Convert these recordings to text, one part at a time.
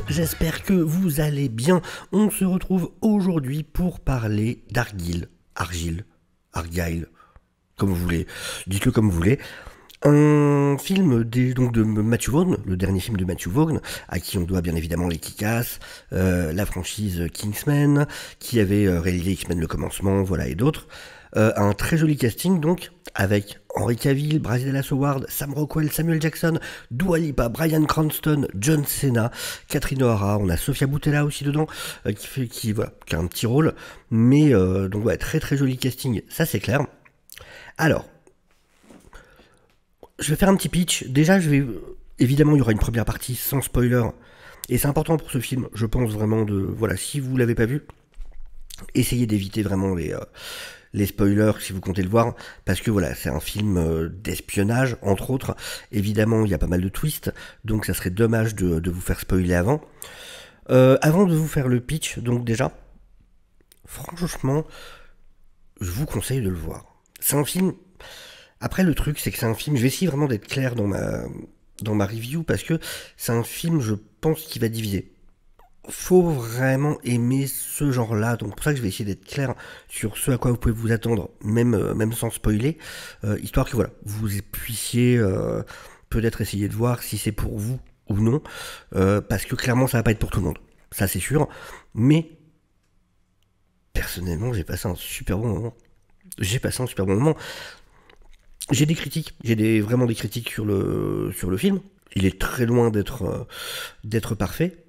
j'espère que vous allez bien. On se retrouve aujourd'hui pour parler d'Argylle, Argyle, comme vous voulez, dites-le comme vous voulez. Un film donc de Matthew Vaughn, le dernier film de Matthew Vaughn, à qui on doit bien évidemment les Kick-Ass, la franchise Kingsman, qui avait réalisé X-Men le commencement, voilà, et d'autres. Un très joli casting donc, avec Henry Cavill, Bryce Dallas Howard, Sam Rockwell, Samuel Jackson, Dua Lipa, Bryan Cranston, John Cena, Catherine O'Hara, on a Sofia Boutella aussi dedans, qui a un petit rôle, mais donc ouais, très très joli casting, ça c'est clair. Alors, je vais faire un petit pitch. Déjà, évidemment, il y aura une première partie sans spoiler. Et c'est important pour ce film, je pense vraiment voilà, si vous l'avez pas vu, essayez d'éviter vraiment les spoilers si vous comptez le voir, parce que voilà, c'est un film d'espionnage, entre autres. Évidemment, il y a pas mal de twists, donc ça serait dommage de vous faire spoiler avant. Avant de vous faire le pitch, donc déjà, franchement, je vous conseille de le voir. C'est un film... Après, le truc, c'est que c'est un film... Je vais essayer vraiment d'être clair dans ma review, parce que c'est un film, je pense, qui va diviser. Faut vraiment aimer ce genre-là, donc pour ça que je vais essayer d'être clair sur ce à quoi vous pouvez vous attendre, même sans spoiler, histoire que voilà, vous puissiez peut-être essayer de voir si c'est pour vous ou non, parce que clairement ça va pas être pour tout le monde, ça c'est sûr, mais personnellement j'ai passé un super bon moment. J'ai des critiques, vraiment des critiques sur le film. Il est très loin d'être parfait.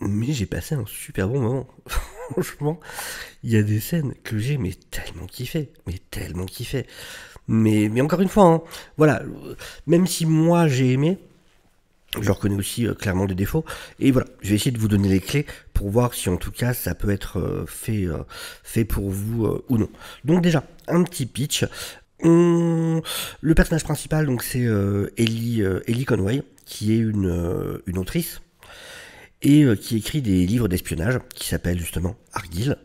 Mais j'ai passé un super bon moment. Franchement, il y a des scènes que j'ai tellement kiffé. Mais encore une fois, hein, voilà, même si moi j'ai aimé, je reconnais aussi clairement des défauts. Et voilà, je vais essayer de vous donner les clés pour voir si en tout cas ça peut être fait pour vous ou non. Donc déjà, un petit pitch. Le personnage principal, donc c'est Ellie Conway, qui est une autrice et qui écrit des livres d'espionnage qui s'appellent justement Argylle.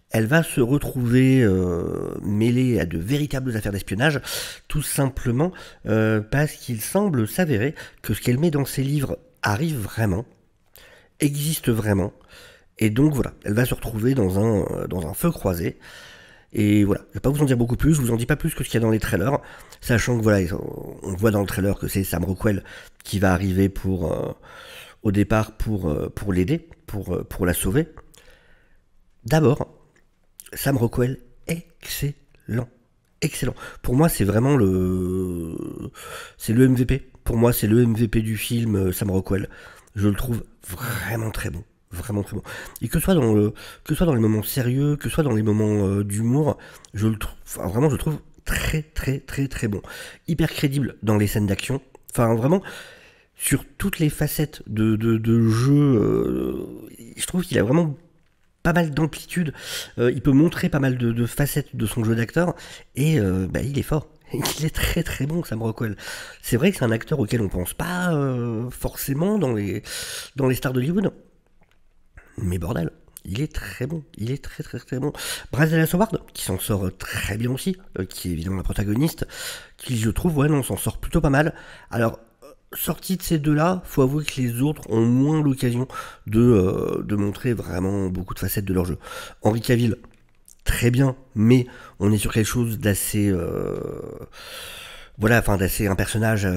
Elle va se retrouver mêlée à de véritables affaires d'espionnage, tout simplement parce qu'il semble s'avérer que ce qu'elle met dans ses livres arrive vraiment, existe vraiment, et donc voilà, elle va se retrouver dans un feu croisé. Et voilà, je vais pas vous en dire beaucoup plus, je vous en dis pas plus que ce qu'il y a dans les trailers, sachant que voilà, on voit dans le trailer que c'est Sam Rockwell qui va arriver au départ pour l'aider, pour la sauver. D'abord, Sam Rockwell, excellent. Pour moi, c'est vraiment c'est le MVP. Pour moi, c'est le MVP du film, Sam Rockwell. Je le trouve vraiment très bon. Vraiment très bon. Et que ce soit dans les moments sérieux, que ce soit dans les moments d'humour, vraiment, je le trouve très, très, très, très bon. Hyper crédible dans les scènes d'action. Enfin, vraiment, sur toutes les facettes de jeu, je trouve qu'il a vraiment pas mal d'amplitude. Il peut montrer pas mal de facettes de son jeu d'acteur. Et il est fort. Il est très très bon, Sam Rockwell. C'est vrai que c'est un acteur auquel on pense pas forcément dans les stars d'Hollywood. Mais bordel, il est très bon, il est très très très bon. Bryce Dallas Howard, qui s'en sort très bien aussi, qui est évidemment la protagoniste, qui je trouve, ouais non, s'en sort plutôt pas mal. Alors, sorti de ces deux-là, faut avouer que les autres ont moins l'occasion de montrer vraiment beaucoup de facettes de leur jeu. Henry Cavill, très bien, mais on est sur quelque chose d'assez... d'assez un personnage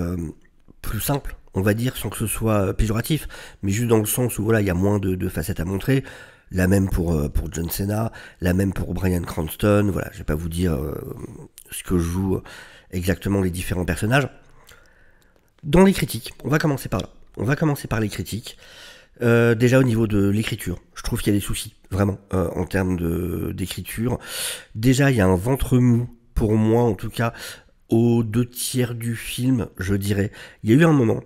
plus simple, on va dire, sans que ce soit péjoratif, mais juste dans le sens où voilà, il y a moins de facettes à montrer. La même pour John Cena, la même pour Bryan Cranston, voilà, je vais pas vous dire ce que jouent exactement les différents personnages. Dans les critiques, on va commencer par là. On va commencer par les critiques. Déjà au niveau de l'écriture, je trouve qu'il y a des soucis, vraiment, en termes d'écriture. Déjà, il y a un ventre mou, pour moi en tout cas, aux 2 tiers du film, je dirais. Il y a eu un moment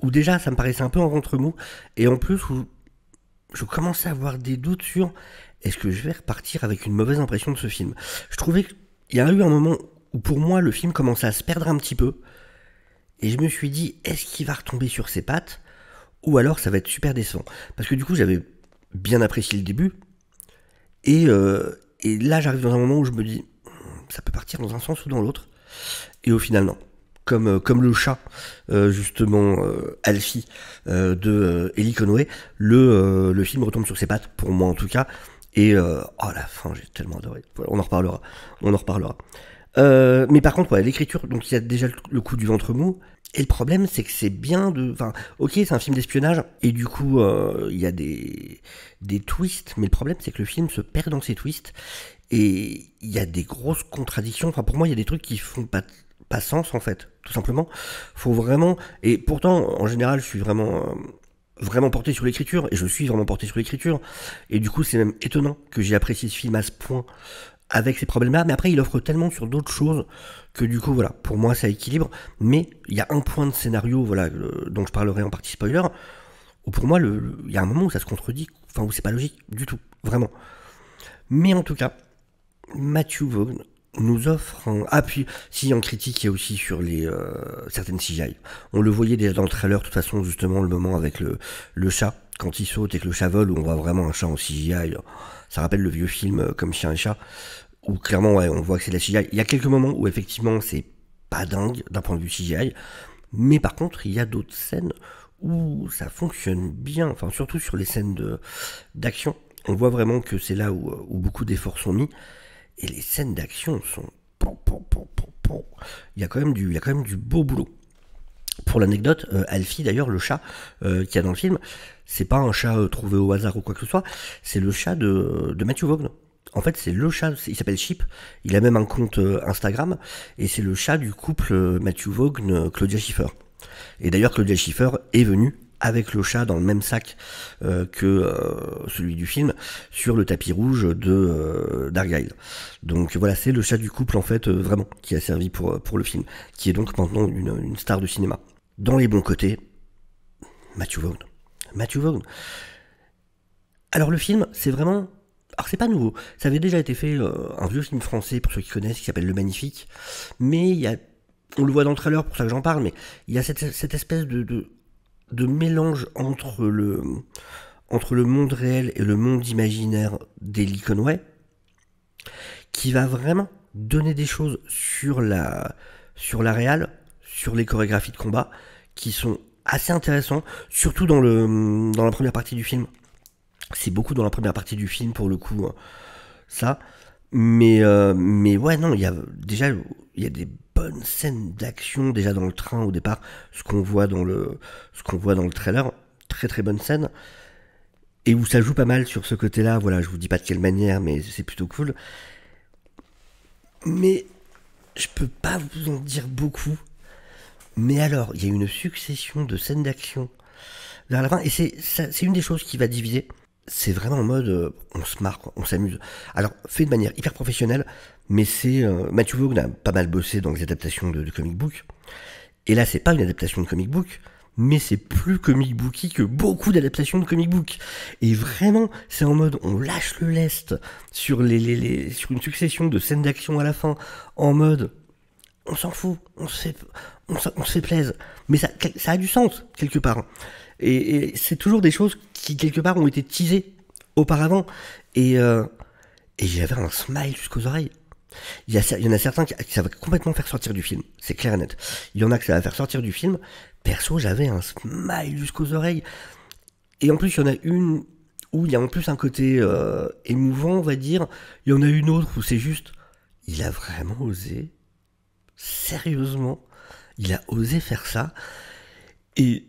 où déjà ça me paraissait un peu en ventre mou, et en plus où je commençais à avoir des doutes sur est-ce que je vais repartir avec une mauvaise impression de ce film. Je trouvais qu'il y a eu un moment où pour moi le film commençait à se perdre un petit peu, et je me suis dit est-ce qu'il va retomber sur ses pattes, ou alors ça va être super décevant. Parce que du coup j'avais bien apprécié le début, et là j'arrive dans un moment où je me dis ça peut partir dans un sens ou dans l'autre, et au final non. comme le chat, justement, Alfie, de Ellie Conway, le film retombe sur ses pattes, pour moi en tout cas, et oh la fin, j'ai tellement adoré. Voilà, on en reparlera. Mais par contre, ouais, l'écriture, donc il y a déjà le coup du ventre mou, et le problème, c'est que c'est bien de... Enfin, ok, c'est un film d'espionnage, et du coup, il y a des twists, mais le problème, c'est que le film se perd dans ces twists, et il y a des grosses contradictions. Enfin, pour moi, il y a des trucs qui font pas sens, en fait, tout simplement. Faut vraiment... Et pourtant, en général, je suis vraiment porté sur l'écriture, et je suis vraiment porté sur l'écriture, et du coup, c'est même étonnant que j'ai apprécié ce film à ce point, avec ces problèmes-là, mais après il offre tellement sur d'autres choses que du coup voilà, pour moi ça équilibre, mais il y a un point de scénario voilà dont je parlerai en partie spoiler, où pour moi il y a un moment où ça se contredit, enfin où c'est pas logique du tout, vraiment. Mais en tout cas, Matthew Vaughn nous offre un... Ah puis, si en critique, il y a aussi sur les certaines CGI. On le voyait déjà dans le trailer, de toute façon, justement, le moment avec le chat, quand il saute et que le chat vole, où on voit vraiment un chat en CGI. Ça rappelle le vieux film Comme chien et chat, où clairement, ouais, on voit que c'est de la CGI. Il y a quelques moments où, effectivement, c'est pas dingue d'un point de vue CGI, mais par contre, il y a d'autres scènes où ça fonctionne bien, enfin, surtout sur les scènes d'action. On voit vraiment que c'est là où beaucoup d'efforts sont mis. Et les scènes d'action sont... Il y a quand même du beau boulot. Pour l'anecdote, Alfie d'ailleurs, le chat qu'il y a dans le film, c'est pas un chat trouvé au hasard ou quoi que ce soit, c'est le chat de Matthew Vaughn. En fait, c'est le chat, il s'appelle Chip, il a même un compte Instagram, et c'est le chat du couple Matthew Vaughn-Claudia Schiffer. Et d'ailleurs, Claudia Schiffer est venue avec le chat dans le même sac que celui du film, sur le tapis rouge de d'Argyle. Donc voilà, c'est le chat du couple en fait, vraiment, qui a servi pour le film, qui est donc maintenant une star du cinéma. Dans les bons côtés, Matthew Vaughn. Matthew Vaughn. Alors le film, c'est vraiment... Alors c'est pas nouveau, ça avait déjà été fait, un vieux film français, pour ceux qui connaissent, qui s'appelle Le Magnifique, mais il y a... On le voit dans le trailer, pour ça que j'en parle, mais il y a cette espèce de mélange entre le monde réel et le monde imaginaire d'Ellie Conway, qui va vraiment donner des choses sur la réal, sur les chorégraphies de combat, qui sont assez intéressants, surtout dans la première partie du film. C'est beaucoup dans la première partie du film pour le coup, ça. Mais ouais, non, il y a des bonnes scènes d'action déjà dans le train au départ, ce qu'on voit dans le trailer, très très bonne scène, et où ça joue pas mal sur ce côté-là. Voilà, je vous dis pas de quelle manière, mais c'est plutôt cool. Mais je peux pas vous en dire beaucoup. Mais alors, il y a une succession de scènes d'action vers la fin, et c'est une des choses qui va diviser. C'est vraiment en mode, on se marre, on s'amuse. Alors, fait de manière hyper professionnelle, mais c'est... Matthew Vaughn a pas mal bossé dans les adaptations de comic book. Et là, c'est pas une adaptation de comic book, mais c'est plus comic booky que beaucoup d'adaptations de comic book. Et vraiment, c'est en mode, on lâche le lest sur sur une succession de scènes d'action à la fin, en mode, on s'en fout, on se fait plaisir. Mais ça a du sens, quelque part. Et c'est toujours des choses qui, quelque part, ont été teasées auparavant. Et j'avais un smile jusqu'aux oreilles. Il y en a certains qui ça va complètement faire sortir du film. C'est clair et net. Il y en a que ça va faire sortir du film. Perso, j'avais un smile jusqu'aux oreilles. Et en plus, il y en a une où il y a en plus un côté émouvant, on va dire. Il y en a une autre où c'est juste... Il a vraiment osé. Sérieusement. Il a osé faire ça. Et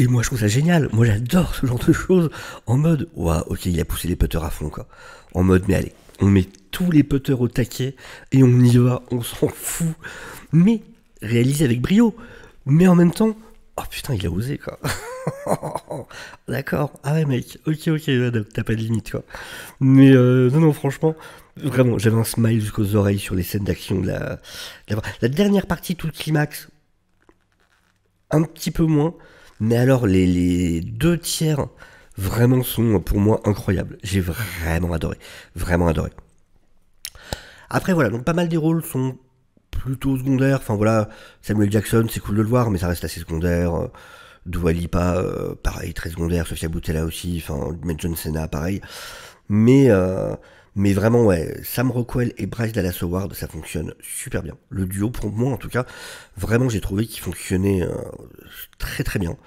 moi, je trouve ça génial. Moi, j'adore ce genre de choses. En mode, waouh, ok, il a poussé les putters à fond, quoi. En mode, mais allez, on met tous les putters au taquet et on y va, on s'en fout. Mais réalisé avec brio. Mais en même temps, oh putain, il a osé, quoi. D'accord. Ah ouais, mec. Ok, t'as pas de limite, quoi. Mais non, franchement, vraiment, j'avais un smile jusqu'aux oreilles sur les scènes d'action de la dernière partie, tout le climax. Un petit peu moins. Mais alors, les 2 tiers, vraiment, sont pour moi incroyables. J'ai vraiment adoré. Vraiment adoré. Après, voilà, donc pas mal des rôles sont plutôt secondaires. Enfin, voilà, Samuel Jackson, c'est cool de le voir, mais ça reste assez secondaire. Dua Lipa, pareil, très secondaire. Sofia Boutella aussi. Enfin, John Cena, pareil. Mais Mais vraiment, ouais, Sam Rockwell et Bryce Dallas Howard, ça fonctionne super bien. Le duo, pour moi en tout cas, vraiment j'ai trouvé qu'il fonctionnait très très bien.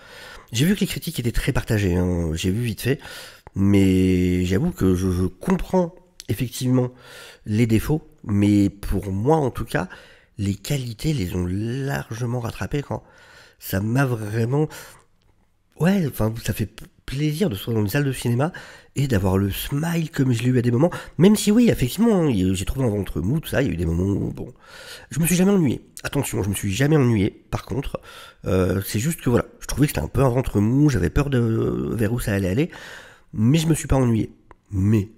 J'ai vu que les critiques étaient très partagées, hein, j'ai vu vite fait, mais j'avoue que je comprends effectivement les défauts, mais pour moi en tout cas, les qualités les ont largement rattrapées quand ça m'a vraiment... Ouais, enfin, ça fait plaisir de se retrouver dans une salle de cinéma et d'avoir le smile comme je l'ai eu à des moments. Même si oui, effectivement, hein, j'ai trouvé un ventre mou, tout ça, il y a eu des moments où, bon, je me suis jamais ennuyé. Attention, je me suis jamais ennuyé. Par contre, c'est juste que voilà, je trouvais que c'était un peu un ventre mou, j'avais peur de vers où ça allait aller, mais je me suis pas ennuyé. Mais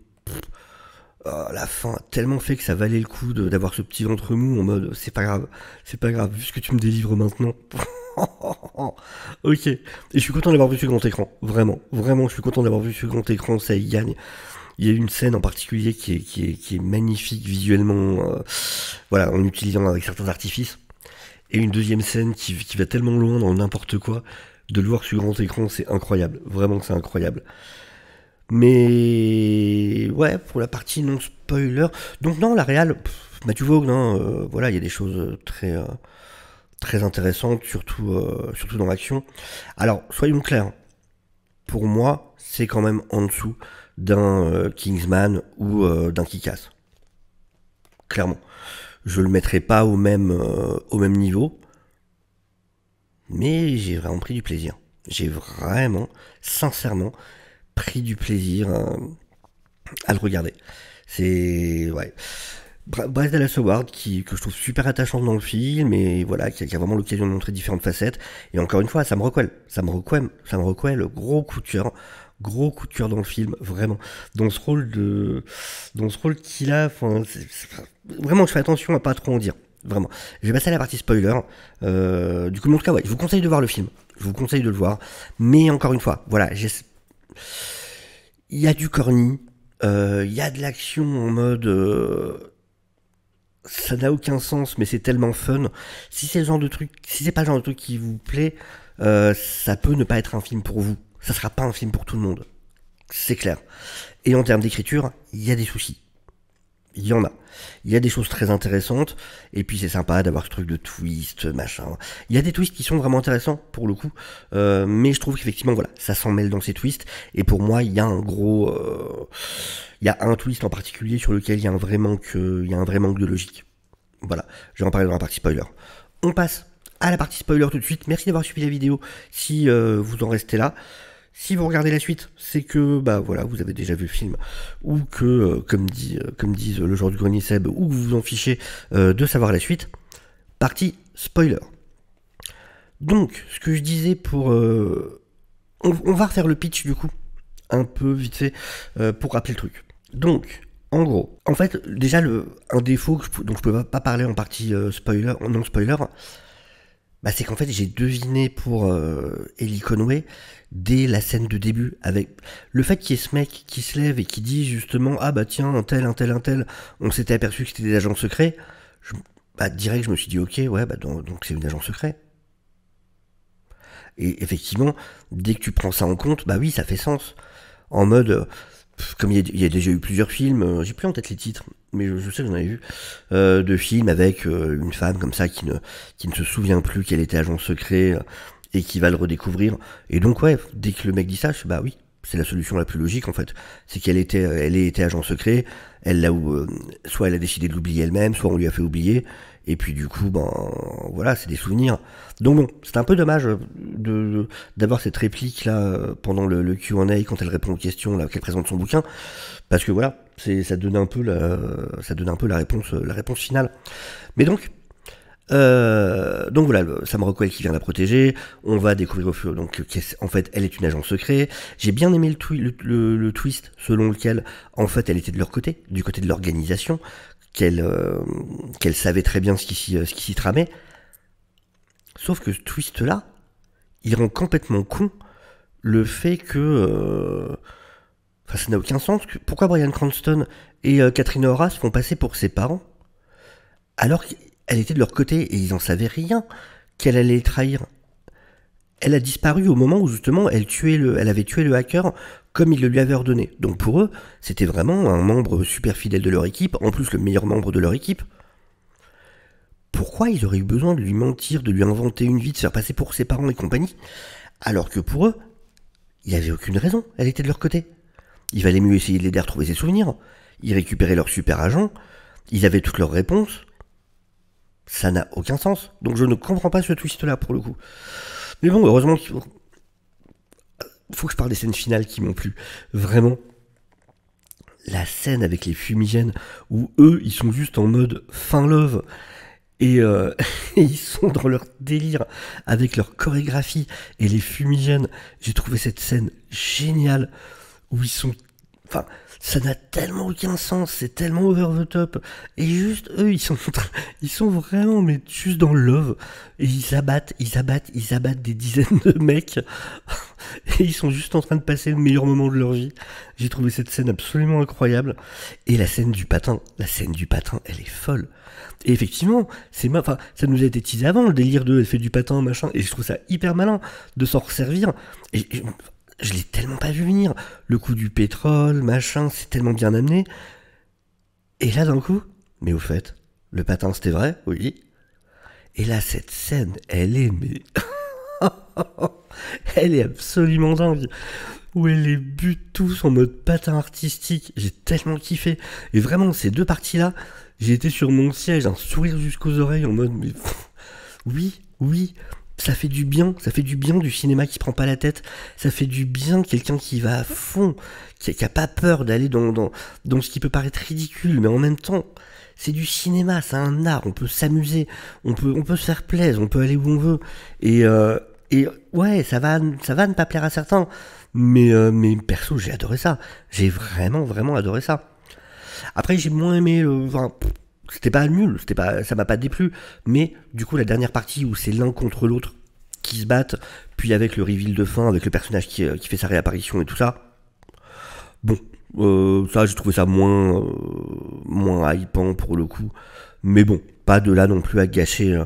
la fin a tellement fait que ça valait le coup d'avoir ce petit ventre mou en mode c'est pas grave, vu ce que tu me délivres maintenant. Ok, et je suis content d'avoir vu ce grand écran, vraiment, vraiment, je suis content d'avoir vu ce grand écran, ça y gagne. Il y a une scène en particulier qui est magnifique visuellement, voilà, en utilisant avec certains artifices, et une deuxième scène qui va tellement loin dans n'importe quoi, de le voir sur grand écran, c'est incroyable, vraiment c'est incroyable. Mais ouais, pour la partie non spoiler, donc non, la réal, Matthew Vaughn, hein, voilà, il y a des choses très intéressantes, surtout dans l'action. Alors, soyons clairs, pour moi, c'est quand même en dessous d'un Kingsman ou d'un Kick-Ass. Clairement. Je le mettrai pas au même niveau, mais j'ai vraiment pris du plaisir. J'ai vraiment, sincèrement, pris du plaisir à le regarder. C'est... Ouais. Bryce Dallas Howard que je trouve super attachante dans le film et voilà qui a vraiment l'occasion de montrer différentes facettes et encore une fois Sam Rockwell, gros coup de cœur dans le film, vraiment dans ce rôle qu'il a, enfin vraiment je fais attention à pas trop en dire, vraiment. Je vais passer à la partie spoiler. Du coup en tout cas ouais, je vous conseille de voir le film, je vous conseille de le voir, mais encore une fois voilà, il y a du corny, il y a de l'action en mode ça n'a aucun sens, mais c'est tellement fun. Si c'est le genre de truc, si c'est pas le genre de truc qui vous plaît, ça peut ne pas être un film pour vous. Ça sera pas un film pour tout le monde, c'est clair. Et en termes d'écriture, il y a des soucis. Il y en a. Il y a des choses très intéressantes, et puis c'est sympa d'avoir ce truc de twist, machin. Il y a des twists qui sont vraiment intéressants, pour le coup, mais je trouve qu'effectivement, voilà, ça s'en mêle dans ces twists, et pour moi, il y a il y a un twist en particulier sur lequel il y a il y a un vrai manque de logique. Voilà, je vais en parler dans la partie spoiler. On passe à la partie spoiler tout de suite. Merci d'avoir suivi la vidéo si vous en restez là. Si vous regardez la suite, c'est que bah voilà, vous avez déjà vu le film, ou que, comme disent le joueur du grenier Seb, ou que vous vous en fichez de savoir la suite. Partie spoiler. Donc, ce que je disais pour... on va refaire le pitch du coup, un peu vite fait, pour rappeler le truc. Donc, en gros, en fait, déjà, un défaut dont je peux pas parler en partie spoiler, non spoiler, bah c'est qu'en fait j'ai deviné pour Ellie Conway dès la scène de début, avec le fait qu'il y ait ce mec qui se lève et qui dit justement ah bah tiens un tel, on s'était aperçu que c'était des agents secrets, bah direct je me suis dit ok ouais bah donc c'est une agent secret. Et effectivement dès que tu prends ça en compte bah oui ça fait sens, en mode comme il y a déjà eu plusieurs films, j'ai plus en tête les titres, mais je sais que j'en avais vu, de films avec une femme comme ça qui ne se souvient plus qu'elle était agent secret et qui va le redécouvrir. Et donc ouais, dès que le mec dit ça, bah oui, c'est la solution la plus logique en fait. C'est elle était agent secret, soit elle a décidé de l'oublier elle-même, soit on lui a fait oublier. Et puis du coup, ben voilà, c'est des souvenirs. Donc bon, c'est un peu dommage d'avoir cette réplique là pendant le Q&A quand elle répond aux questions là qu'elle présente son bouquin, parce que voilà, ça donne un peu la réponse finale. Mais donc voilà, Sam Rockwell qui vient la protéger, on va découvrir au fur donc en fait elle est une agent secret. J'ai bien aimé le twist selon lequel en fait elle était de leur côté, du côté de l'organisation, qu'elle savait très bien ce qui s'y tramait. Sauf que ce twist là, il rend complètement con le fait que enfin ça n'a aucun sens. Pourquoi Bryan Cranston et Katrina Horace font passer pour ses parents alors qu'elle était de leur côté et ils en savaient rien qu'elle allait les trahir. Elle a disparu au moment où justement elle avait tué le hacker comme il le lui avait ordonné. Donc pour eux, c'était vraiment un membre super fidèle de leur équipe, en plus le meilleur membre de leur équipe. Pourquoi ils auraient eu besoin de lui mentir, de lui inventer une vie, de se faire passer pour ses parents et compagnie, alors que pour eux, il n'y avait aucune raison, elle était de leur côté. Il valait mieux essayer de l'aider à retrouver ses souvenirs. Ils récupéraient leur super agent, ils avaient toutes leurs réponses. Ça n'a aucun sens. Donc je ne comprends pas ce twist-là pour le coup. Mais bon, heureusement qu'il faut que je parle des scènes finales qui m'ont plu. Vraiment, la scène avec les fumigènes où eux, ils sont juste en mode fin love et, et ils sont dans leur délire avec leur chorégraphie et les fumigènes. J'ai trouvé cette scène géniale où ils sont... Enfin, ça n'a tellement aucun sens, c'est tellement over the top. Et juste, eux, ils sont vraiment, mais juste dans le love. Et ils abattent des dizaines de mecs. Et ils sont juste en train de passer le meilleur moment de leur vie. J'ai trouvé cette scène absolument incroyable. Et la scène du patin, elle est folle. Et effectivement, enfin, ça nous a été teasé avant, le délire de elle fait du patin, machin. Et je trouve ça hyper malin de s'en resservir. Et je l'ai tellement pas vu venir. Le coup du pétrole, machin, c'est tellement bien amené. Et là, d'un coup, mais au fait, le patin, c'était vrai, oui. Et là, cette scène, elle est, mais... elle est absolument dingue. Où elle les bute tous en mode patin artistique. J'ai tellement kiffé. Et vraiment, ces deux parties-là, j'ai été sur mon siège, un sourire jusqu'aux oreilles, en mode, mais... oui. Ça fait du bien du cinéma qui prend pas la tête, ça fait du bien quelqu'un qui va à fond, qui a pas peur d'aller dans ce qui peut paraître ridicule, mais en même temps, c'est du cinéma, c'est un art, on peut s'amuser, on peut se faire plaisir, on peut aller où on veut, et ouais, ça va ne pas plaire à certains, mais perso, j'ai adoré ça, j'ai vraiment adoré ça. Après, j'ai moins aimé, c'était pas nul, ça m'a pas déplu, mais du coup la dernière partie où c'est l'un contre l'autre qui se battent, puis avec le reveal de fin, avec le personnage qui fait sa réapparition et tout ça, bon, ça j'ai trouvé ça moins hypant pour le coup, mais bon, pas de là non plus à gâcher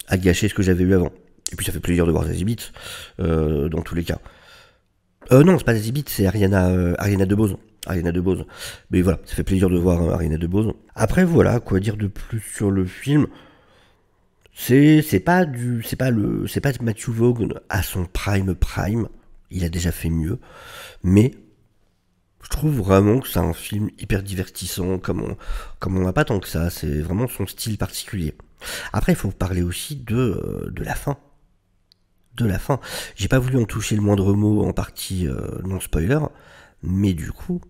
ce que j'avais eu avant. Et puis ça fait plaisir de voir Zazie Beetz, dans tous les cas. Non, c'est pas Zazie Beetz, c'est Ariana DeBose. Mais voilà, ça fait plaisir de voir Ariana DeBose. Après voilà, quoi dire de plus sur le film. C'est pas Matthew Vaughn à son prime. Il a déjà fait mieux, mais je trouve vraiment que c'est un film hyper divertissant, comme on n'a pas tant que ça. C'est vraiment son style particulier. Après, il faut parler aussi de la fin. J'ai pas voulu en toucher le moindre mot en partie non spoiler, mais du coup,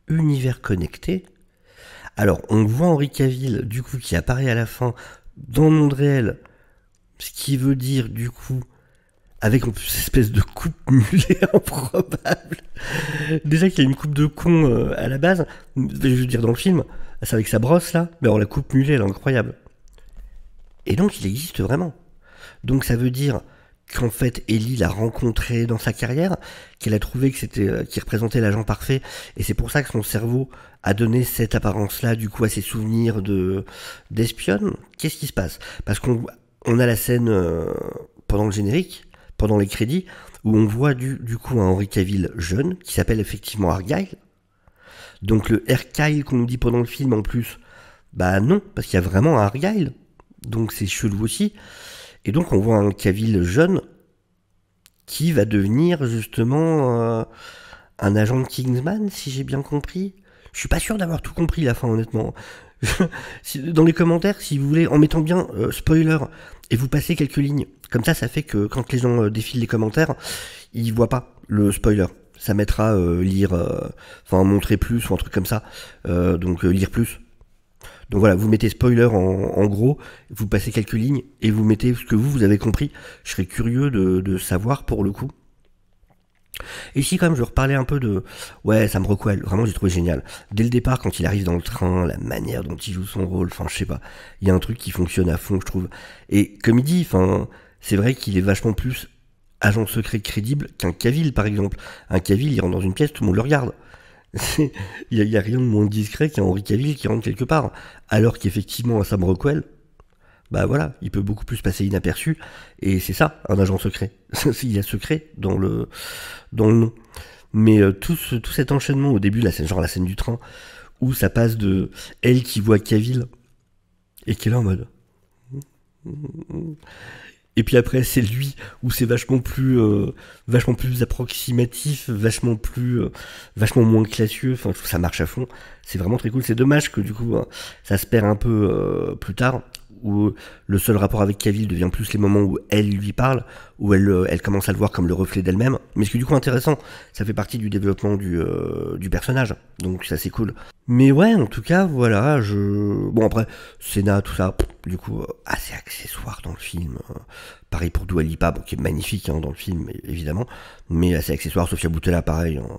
univers connecté. Alors, on voit Henry Cavill, du coup, qui apparaît à la fin dans le monde réel, ce qui veut dire, du coup, avec en plus cette espèce de coupe mulet improbable. Déjà qu'il y a une coupe de con à la base, je veux dire dans le film, c'est avec sa brosse là, mais alors la coupe mulet, elle est incroyable. Et donc, il existe vraiment. Donc, ça veut dire qu'en fait Ellie l'a rencontré dans sa carrière, qu'elle a trouvé qu'il représentait l'agent parfait, et c'est pour ça que son cerveau a donné cette apparence-là, du coup, à ses souvenirs d'espionne. Qu'est-ce qui se passe? Parce qu'on a la scène pendant le générique, pendant les crédits, où on voit du coup un Henry Cavill jeune, qui s'appelle effectivement Argyle. Donc le Argyle qu'on nous dit pendant le film en plus, bah non, parce qu'il y a vraiment un Argyle. Donc c'est chelou aussi. Et donc on voit un Cavill jeune qui va devenir justement un agent de Kingsman, si j'ai bien compris. Je suis pas sûr d'avoir tout compris la fin, honnêtement. Dans les commentaires, si vous voulez, en mettant bien spoiler, et vous passez quelques lignes. Comme ça fait que quand les gens défilent les commentaires, ils voient pas le spoiler. Ça mettra lire, montrer plus ou un truc comme ça. Donc lire plus. Donc voilà, vous mettez spoiler en gros, vous passez quelques lignes et vous mettez ce que vous avez compris. Je serais curieux de savoir pour le coup. Et ici quand même je reparlais un peu de... Ouais, Sam Rockwell, vraiment j'ai trouvé génial. Dès le départ quand il arrive dans le train, la manière dont il joue son rôle, je sais pas. Il y a un truc qui fonctionne à fond je trouve. Et comme il dit, c'est vrai qu'il est vachement plus agent secret crédible qu'un Cavill par exemple. Un Cavill il rentre dans une pièce, tout le monde le regarde. Il y a rien de moins discret qu'un Henry Cavill qui rentre quelque part. Alors qu'effectivement, un Sam Rockwell, bah voilà, il peut beaucoup plus passer inaperçu. Et c'est ça, un agent secret. Il y a secret dans le nom. Mais tout cet enchaînement au début, la scène, genre la scène du train, où ça passe de elle qui voit Cavill et qui est là en mode. Et puis après c'est lui où c'est vachement plus approximatif, vachement moins classieux. Enfin, je trouve que ça marche à fond. C'est vraiment très cool. C'est dommage que du coup ça se perd un peu plus tard, où le seul rapport avec Cavill devient plus les moments où elle lui parle, où elle commence à le voir comme le reflet d'elle-même. Mais ce qui est du coup intéressant, ça fait partie du développement du personnage. Donc ça c'est cool. Mais ouais, en tout cas, voilà, bon après, Senna, tout ça, du coup, assez accessoire dans le film. Pareil pour Dua Lipa, bon, qui est magnifique hein, dans le film, évidemment, mais assez accessoire. Sofia Boutella, pareil, hein,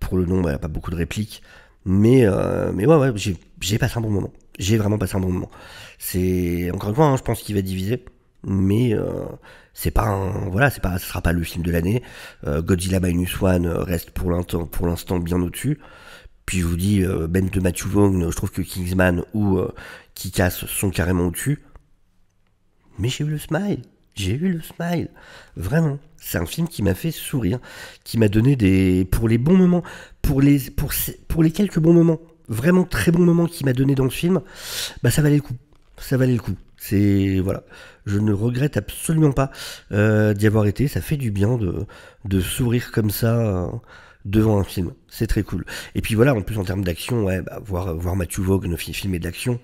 pour le nom, elle a pas beaucoup de répliques. Mais ouais, j'ai passé un bon moment. J'ai vraiment passé un bon moment. C'est, encore une fois, hein, je pense qu'il va diviser, mais c'est pas voilà, ce sera pas le film de l'année. Godzilla Minus One reste pour l'instant bien au-dessus. Puis je vous dis, même de Matthew Vaughn, je trouve que Kingsman ou Kick-Ass sont carrément au-dessus. Mais j'ai eu le smile. J'ai eu le smile. Vraiment. C'est un film qui m'a fait sourire, qui m'a donné pour les bons moments, pour les quelques bons moments, vraiment très bons moments qu'il m'a donné dans le film, bah ça valait le coup. Ça valait le coup. C'est, voilà. Je ne regrette absolument pas d'y avoir été. Ça fait du bien de sourire comme ça. Devant un film, c'est très cool. Et puis voilà, en plus en termes d'action, ouais, bah, voir Matthew Vaughn filmer de l'action,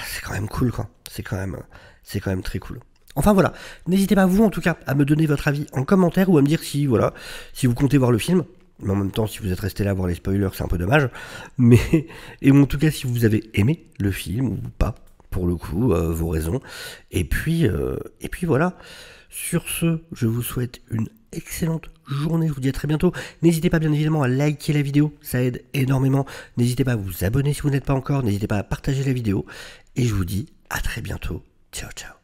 c'est quand même cool, quoi. C'est quand même très cool. Enfin voilà, n'hésitez pas vous en tout cas à me donner votre avis en commentaire ou à me dire si vous comptez voir le film. Mais en même temps, si vous êtes resté là à voir les spoilers, c'est un peu dommage. Mais et en tout cas, si vous avez aimé le film ou pas, pour le coup, vos raisons. Et puis voilà. Sur ce, je vous souhaite une excellente journée, je vous dis à très bientôt. N'hésitez pas bien évidemment à liker la vidéo, ça aide énormément. N'hésitez pas à vous abonner si vous n'êtes pas encore, n'hésitez pas à partager la vidéo. Et je vous dis à très bientôt. Ciao ciao.